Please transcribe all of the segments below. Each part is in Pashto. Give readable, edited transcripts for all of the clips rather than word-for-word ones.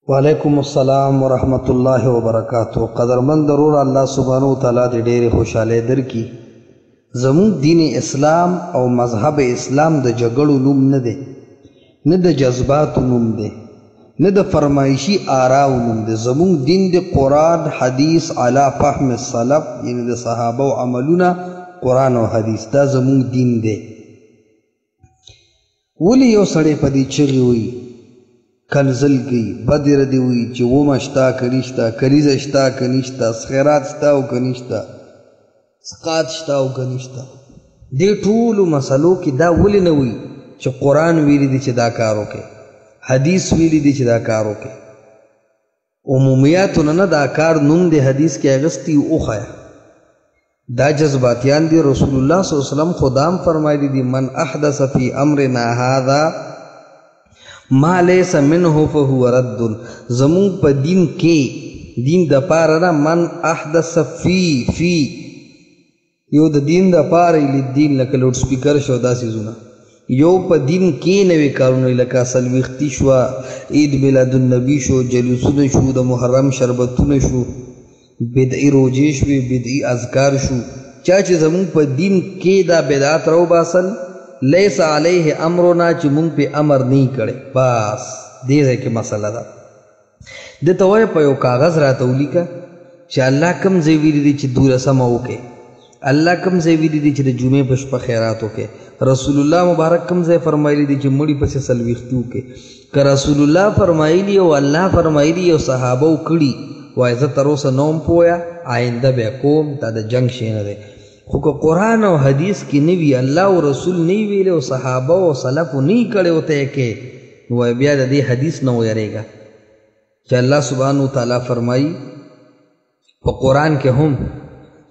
وعلیکم السلام ورحمت الله وبرکاتہ. قدرمند ضرور الله سبحانه وتعالی دې ډېرې خوشحالۍ درکړي. زموږ دین اسلام او مذهب اسلام د جګړو نوم نه دی، نه د جذباتو نوم دی، نه د فرمایشي آراو نوم دی. زموږ دین د قرآن حدیث علی فهم السلف، یعنی د صحابه او عملونه قرآن او حدیث، دا زموږ دین دی. ولی یو سړی په دې چغې وي کنزل گئی بدر دی ہوئی چی وما شتا کنیشتا، کریز شتا کنیشتا، خیرات شتا و کنیشتا، سقات شتا و کنیشتا. دی ټولو مسلو کی دا ولی نوی چی قرآن ویلی دی چی دا کارو کے، حدیث ویلی دی چی دا کارو کے. عمومیاتو نا دا کار نم دی حدیث کی اغسطی او خیا دا جذباتیان دی. رسول اللہ صلی اللہ علیہ وسلم خدام فرمائی دی من احدث فی امرنا هذا ما لیس منه فهو رد. زمون پا دین کے دین دا پارا من احدث فی یو دا دین دا پارا لی دین لکا لوڈ سپیکر شو دا سیزونا یو پا دین کے نوی کارونی لکا سلویختی شوا، عید میلاد النبی شو، جلوسون شو، دا محرم شربتون شو، بدعی روجے شوی، بدعی اذکار شو. چاچے زمون پا دین کے دا بدعات رو باسل لیس علیہ امرنا چی مونگ پہ امر نہیں کرے، بس دیر ہے کہ مسئلہ دا دیتا ہوئے پا یو کاغذ راتولی کا چی اللہ کم زیویلی دی چی دور سماو کے، اللہ کم زیویلی دی چی دا جمعے پشپ خیراتو کے، رسول اللہ مبارک کم زی فرمائلی دی چی مڑی پس سلویختیو کے، کہ رسول اللہ فرمائلی و اللہ فرمائلی و صحابو کڑی و عزت روسا نوم پویا آئندہ بے قوم تا دا جنگ شین دے. خو که قرآن و حدیث کی نوی اللہ و رسول نی ویلے و صحابہ و صلف نی کڑے ہوتے کہ وہ بیاد دی حدیث نہ ہو یارے گا. چا اللہ سبحانہ وتعالی فرمائی و قرآن کے ہم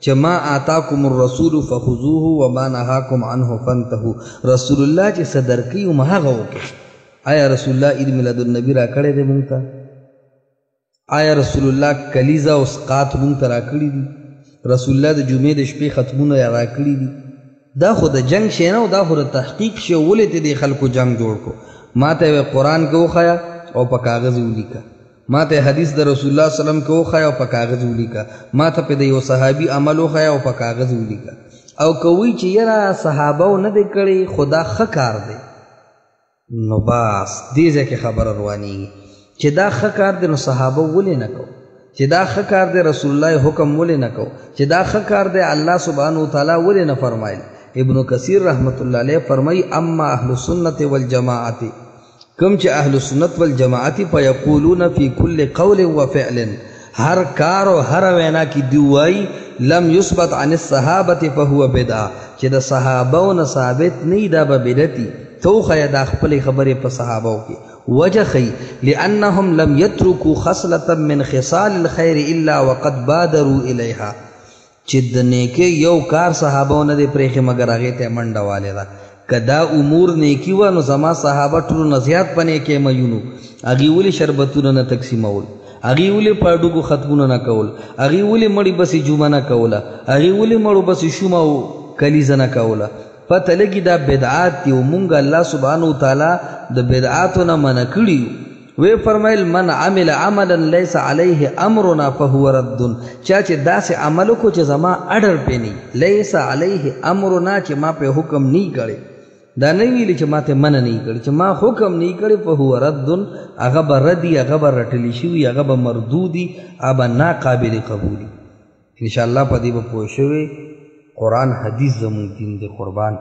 چا ما آتاکم الرسول فخذوه وما نهاکم عنہ فانتہو. رسول اللہ چی صدرکی و مہاغو کے آیا رسول اللہ عید میلاد النبی را کڑے دے مونتا؟ آیا رسول اللہ کلیزہ و سقات مونتا را کڑی دی؟ رسول اللہ دا جمعہ دا شپی ختمون یا راکلی دی؟ دا خود جنگ شینا و دا خود تحقیق شی ولی تی دی خلقو جنگ جوڑ کو. ما تا قرآن کے خیا او پا کاغذ اولی کا، ما تا حدیث دا رسول اللہ صلی اللہ علیہ وسلم کے خیا او پا کاغذ اولی کا، ما تا پا دیو صحابی عملو خیا او پا کاغذ اولی کا. او کوئی چی یرا صحاباو ندے کڑی خدا خکار دے نو باس دیزے کے خبر روانی گی چی دا خکار دے نو صحاباو ولی نکو، چی دا خکار دے رسول اللہ حکم ولی نکو، چی دا خکار دے اللہ سبحانہ وتعالی ولی نفرمائل. ابن کثیر رحمت اللہ علیہ فرمائی اما اہل سنت والجماعت کم چی اہل سنت والجماعت فیقولون فی کل قول و فعل ہر کار و ہر وینا کی دیوائی لم یثبت عن الصحابت فہو بدعا چی دا صحابون ثابت نہیں دا بدعتی تو خیا دا خپل خبر پا صحابوں کی وجہ خی لأنہم لم یترکو خصلتا من خصال الخیر الا وقد بادروا الیہا چد نیکی یو کار صحابوں نے دے پریخ مگر آگیتے منڈا والے دا کدا امور نیکی وانو زما صحابہ ٹولو نزیاد پنے کے میونو اگیولی شربتون نا تقسیمول، اگیولی پاڑو کو ختمون نا کول، اگیولی مڑی بسی جمعہ نا کولا، اگیولی مڑو بسی شمع کلیز نا کولا. پتہ لگی دا بدعات تی و منگا اللہ سبحانہ وتعالی دا بدعاتو نا منع کریو. وی فرمائل من عمل عملا لیس علیہ امرنا فہو ردن چاچے دا سے عملو کو چے زما اڈر پہ نہیں، لیس علیہ امرنا چے ما پہ حکم نہیں کرے، دا نہیں لی چے ما تے منع نہیں کرے، چے ما حکم نہیں کرے فہو ردن اغبا ردی، اغبا رٹلی شوی، اغبا مردودی، اغبا ناقابل قبولی. انشاءاللہ پا دی با پوشوے قرآن حدیث زمون دین دے قربان.